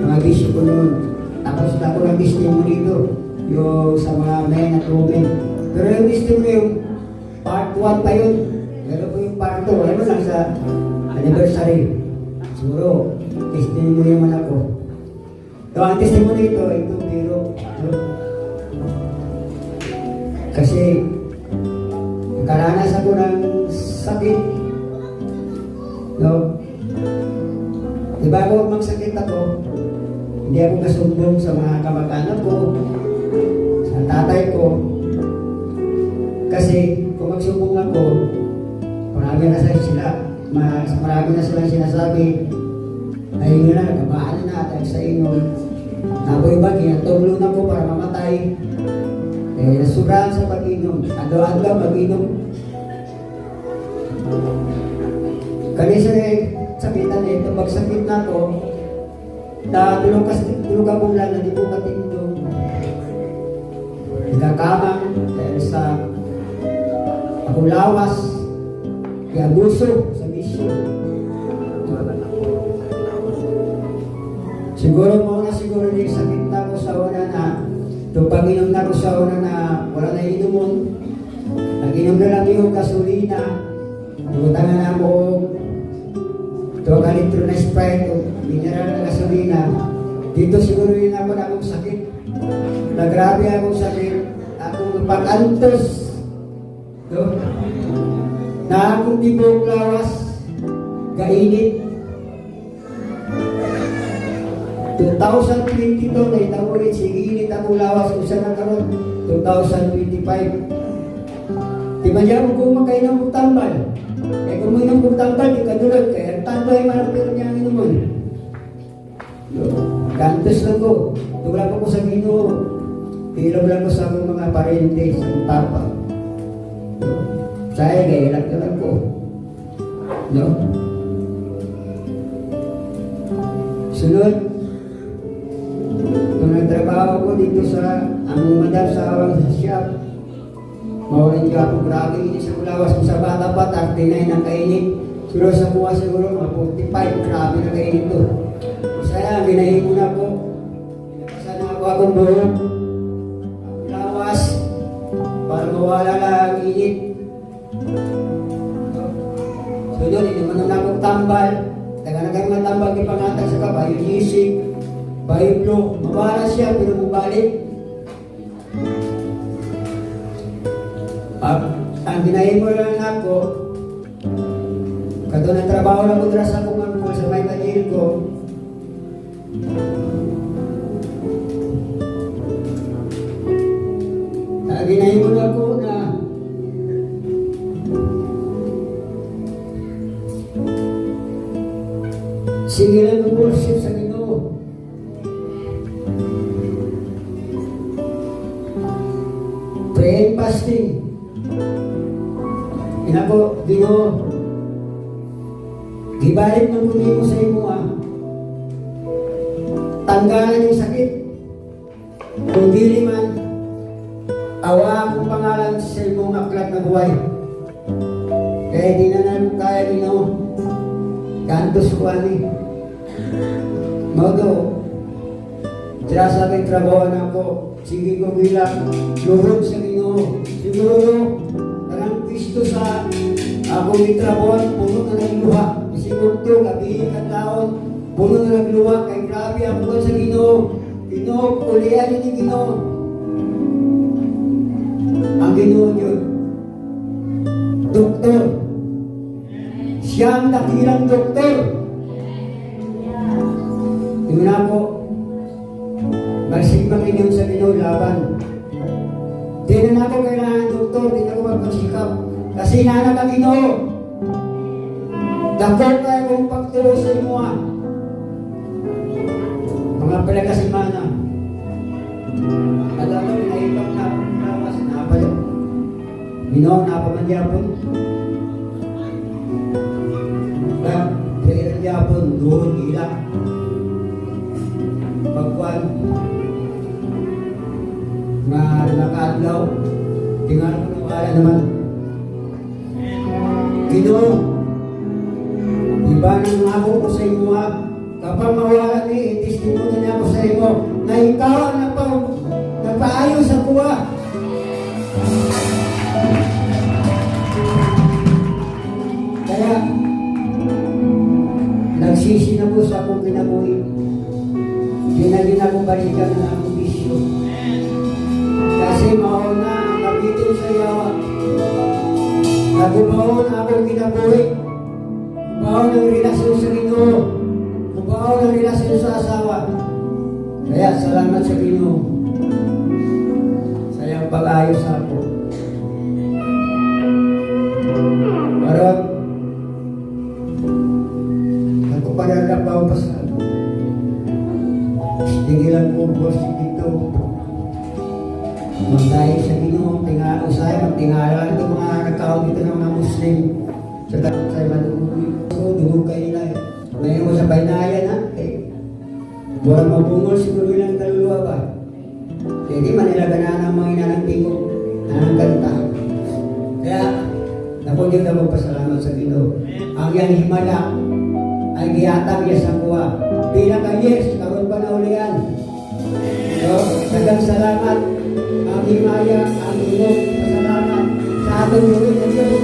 mga bisyo ko noon. Tapos ako ng testimony dito, yung sa mga men at women. Pero yung testimony yung part 1 pa yun. Pero po yung part 2, alam mo lang sa anniversary. Siguro, testimony naman ako. So, ang testimony ito biro. Kasi, nakaranas ako ng sakit. No? Diba ako magsakit ako, hindi ako kasumbong sa mga kamag-anak ko, sa tatay ko. Kasi kung magsumbong ako, marami na silang sinasabi, ayun na, nagkabaan na dahil sa inyo. Ako iba, kinatulong ako para mamatay. Nasubrahan sa pag-inom. Ado-ado mag-inom. Kanisa sakitan ito, pagsakit na ako, tulog akong lang na di ko katindong. Nagkakamang dahil sa akong lawas, kaya abuso sa bisyo. Siguro din sakit na ako sa una na, pag-inom na ako sa una na wala na inumon. Nag-inom na lang yung gasolina. Tutangan na ako 2 litro na Sprite o mineral na gasolina. Dito siguro yun ako na akong sakit. Nagrabe akong sakit. Akong pag-antos. Na akong tibong lawas. Kainit. 2022 na itamulit. Sige, init akong lawas. Usa na karon 2025. Di ba dyan kung makainom kong tambal? Eh kung mainom kong tambal, di kadulog. Kaya tambal ay malapiro niya ang inuman. Gantos lang ko. Tulad ko sa Ginoo. Ilaw lang ko sa akong mga parente, sa akong tapa. Saya gaya lang ko. No? Sunod, kung nagtrabaho ko dito sa among madam sa awang sa shop, mawalan niyo ako grabe ini sa lawas ko sa bata pa, 39 ang kainit. Siguro sa kuha siguro mga 45, grabe na kainit to. Saya, ginahimo na ko. Pinapasan na ako akong buhok. Lawas, para mawala lang ang init. So doon, inuman na akong tambal. Taga na kayo mga tambal, ipangatag sa kabayo, isig, bayo blue. Mawala siya, pero bumalik. Ang ginahimo lang ako, kato na trabaho lang ko dira sa akong angkol sa may kanil ko. Ang ginahimo lang ako na sige lang ang worship sa Ginoo. Pray and fasting. Inako, Ginoo, gibalik ng kundi mo sa imo tanggalan yung sakit. Kung dili man, awa akong pangalan sa imong aklat na buhay. Kaya di na namin kaya, Ginoo. Kantos ko ani. Maudo, tira sa aking trabaho na ako, sige ko bilang luhod sa Ginoo. Siguro, karang Kristo sa akong itrabuhan, puno na nagluha. Isigod to, gabi at taon, puno na nagluha. Kay grabe ako sa Ginoo. Ginoo, ulian ni Ginoo. Ang Ginoo yun, doktor. Siya ang dakilang doktor. Tingnan ako, magsigbang inyong sa Ginoo laban. Di na ako kailangan doktor, di na ako magpasikap. Kasi nanak ang Ginoo. Dakot tayo kung pagturo sa imo mga palagasimana. At ako, pinahibak na nawas, napalip. Ginoo, napamandyapon. Kaya yapon, doon, ilang. Pagkuhan, nga nakadlaw, tingnan ko ng ala naman. Ginoo, iba ng ako ko sa imo kapag mawala ni testimony mo na ikaw ang nagpaayos sa kuha. Kaya, nagsisi na po sa akong kinabuhi. Di na din ako balikan ng akong bisyo. Kasi mauna ang kapitin sa yawa. Nagubahon akong kinabuhi. Nagubahon ng relasyon sa Ginoo. Nagubahon ng relasyon sa asawa. Kaya salamat sa Ginoo. Sayang pag-ayos ako. Parang ako panalabaw pa sa tigilan ko po si dito. Magtayo sa Ginoo, usay, magtingala ito mga nagkaon dito ng mga Muslim. Sa dapat sa'yo manuwi. So, dugog kayo nila. Ngayon mo sa baynayan ha, walang mabungol siguro ilang kaluluwa ba? Hindi manilaga na ng mga inanagpiko na ng kanta. Kaya, napunod na magpasalamat sa Ginoo. Ang yang himala ay giyatang yes ang kuha. Bilang ka yes, karoon pa na ulian. So, dagang salamat. Ang himaya, ang Ginoo, pasalamat sa ating Diyos.